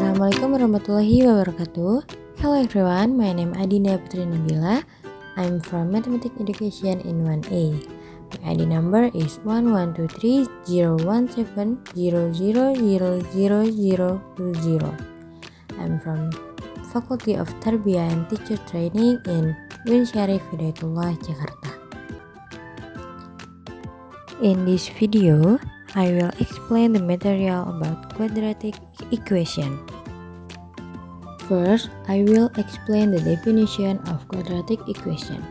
Assalamualaikum warahmatullahi wabarakatuh. Hello everyone, my name Adinda Putri Nabila. I'm from Mathematics Education in 1A. My ID number is 1123017000020. I'm from Faculty of Tarbiyah and Teacher Training in Win Syarif Hidayatullah, Jakarta. In this video, I will explain the material about quadratic equation. First, I will explain the definition of quadratic equation.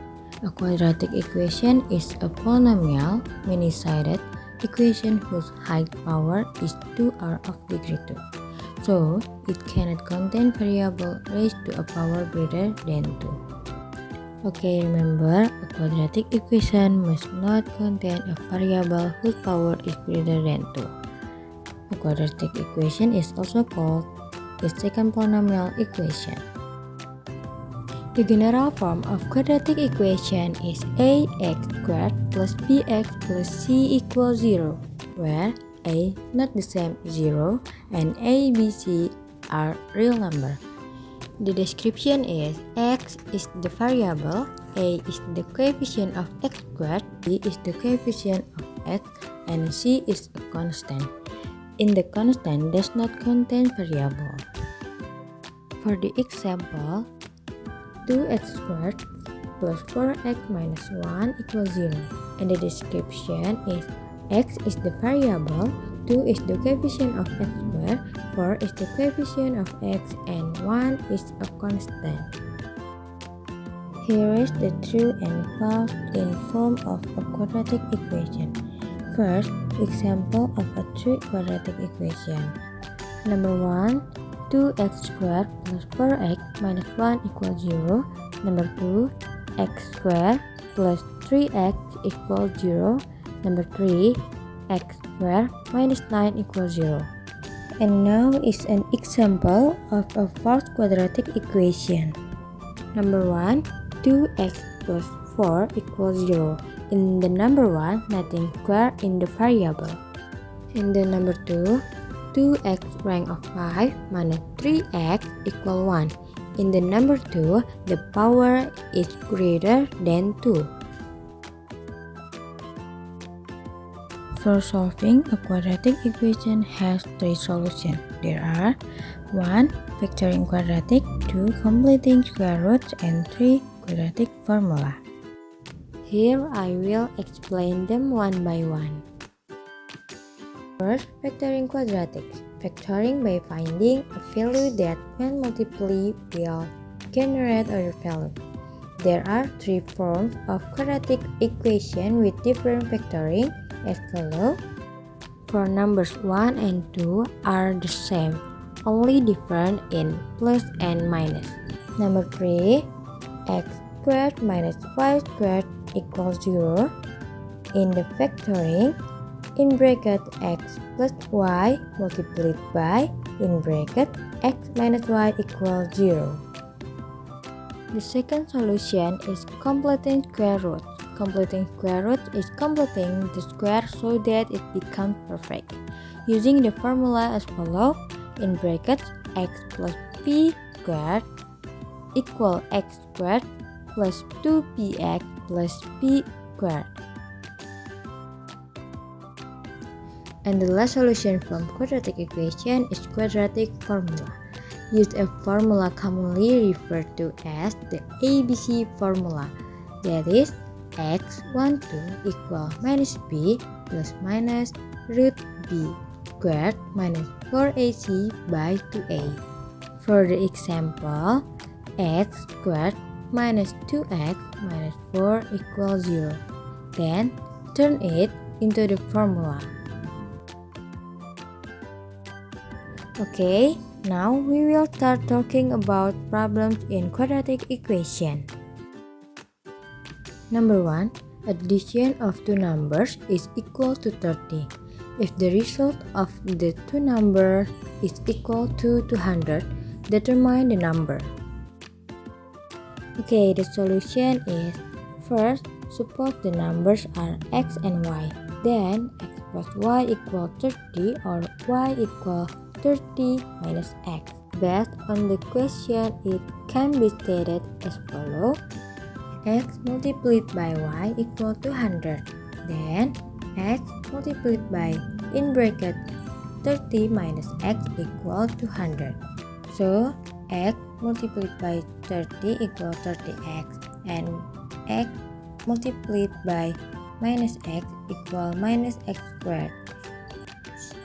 A quadratic equation is a polynomial many-sided equation whose height power is 2r of degree 2. So, it cannot contain variable raised to a power greater than 2. Okay, remember, a quadratic equation must not contain a variable whose power is greater than 2. A quadratic equation is also called the second polynomial equation. The general form of quadratic equation is ax squared plus bx plus c equals 0, where a not the same 0 and a, b, c are real number. The description is x is the variable, a is the coefficient of x squared, b is the coefficient of x, and c is a constant. In the constant does not contain variable. For the example, 2x squared plus 4x minus 1 equals 0. And the description is x is the variable, 2 is the coefficient of x squared, 4 is the coefficient of x, and 1 is a constant. Here is the true and false in form of a quadratic equation. First, example of a true quadratic equation. Number 1, 2x squared plus 4x minus 1 equals 0. Number 2, x squared plus 3x equals 0. Number 3, x squared minus 9 equals 0. And now is an example of a false quadratic equation. Number 1, 2x plus 4 equals 0. In the number 1, nothing squared in the variable. In the number 2, 2x rank of 5 minus 3x equal 1. In the number 2, the power is greater than 2. For solving a quadratic equation has 3 solutions. There are 1. Factoring quadratic, 2. Completing square roots, and 3. Quadratic formula. Here I will explain them one by one. First, factoring quadratics. Factoring by finding a value that when multiplied will generate other value. There are 3 forms of quadratic equation with different factoring as follows. For numbers 1 and 2 are the same, only different in plus and minus. Number 3, x squared minus y squared equals 0. In the factoring, in bracket x plus y multiplied by in bracket x minus y equals 0. The second solution is completing square root. Completing square root is completing the square so that it becomes perfect. Using the formula as follows, in brackets x plus p squared equal x squared plus 2px plus p squared. And the last solution from quadratic equation is quadratic formula. Use a formula commonly referred to as the ABC formula, that is x12 equal minus b plus minus root b squared minus 4ac by 2a. For the example, x squared minus 2x minus 4 equals 0. Then, turn it into the formula. Okay, now we will start talking about problems in quadratic equation. Number 1, addition of two numbers is equal to 30. If the result of the two numbers is equal to 200, determine the number. Okay, the solution is, first, suppose the numbers are x and y. Then, x plus y equal 30 or y equal 30 minus x. Based on the question, it can be stated as follows. X multiplied by y equal to 100. Then x multiplied by in bracket 30 minus x equal to 100. So x multiplied by 30 equal 30x and x multiplied by minus x equal minus x squared.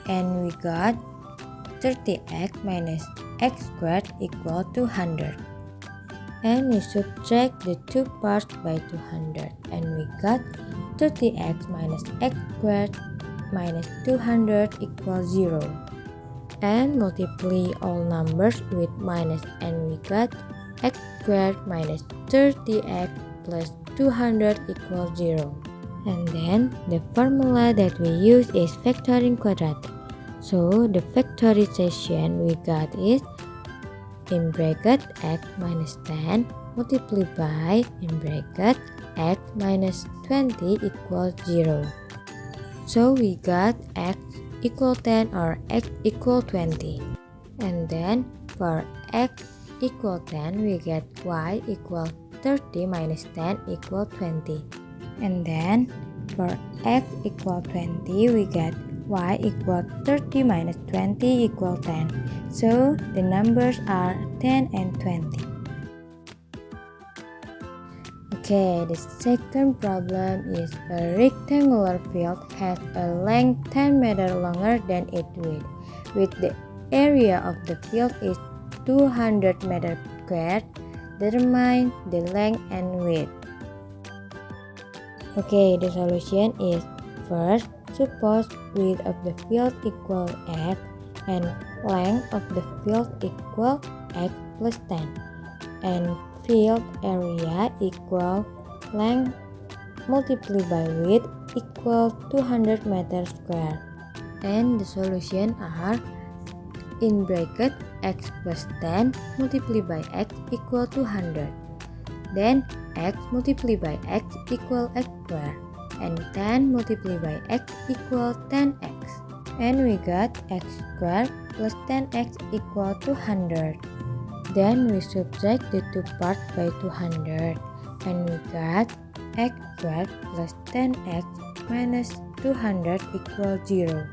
And we got 30x minus x squared equal to 100. And we subtract the two parts by 200 and we got 30x minus x squared minus 200 equals 0. And multiply all numbers with minus and we got x squared minus 30x plus 200 equals 0. And then the formula that we use is factoring quadratic. So the factorization we got is in bracket x minus 10 multiplied by in bracket x minus 20 equals 0. So we got x equal 10 or x equal 20. And then for x equal 10 we get y equal 30 minus 10 equal 20. And then for x equal 20 we get y equal 30 minus 20 equal 10. So the numbers are 10 and 20. Okay, the second problem is a rectangular field has a length 10 meters longer than its width, with the area of the field is 200 meters squared. Determine the length and width. Okay, the solution is first, suppose width of the field equal x and length of the field equal x plus 10 and field area equal length multiplied by width equal 200 meters square. And the solution are in bracket x plus 10 multiplied by x equal 200. Then x multiplied by x equal x square. And 10 multiplied by x equal 10x. And we got x squared plus 10x equal 200. Then we subtract the two parts by 200. And we got x squared plus 10x minus 200 equals 0.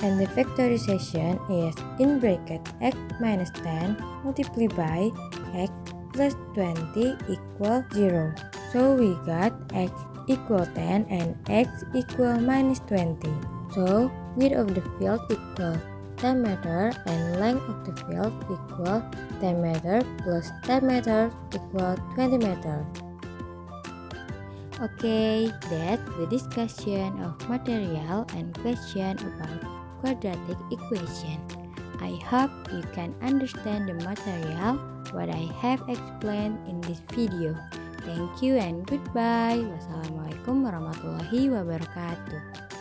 And the factorization is in bracket x minus 10 multiplied by x plus 20 equals 0. So we got x equal 10 and x equal minus 20. So width of the field equal 10 meter and length of the field equal 10 meter plus 10 meter equal 20 meter. Okay, that's the discussion of material and question about quadratic equation. I hope you can understand the material what I have explained in this video. Thank you and goodbye. Wassalamualaikum warahmatullahi wabarakatuh.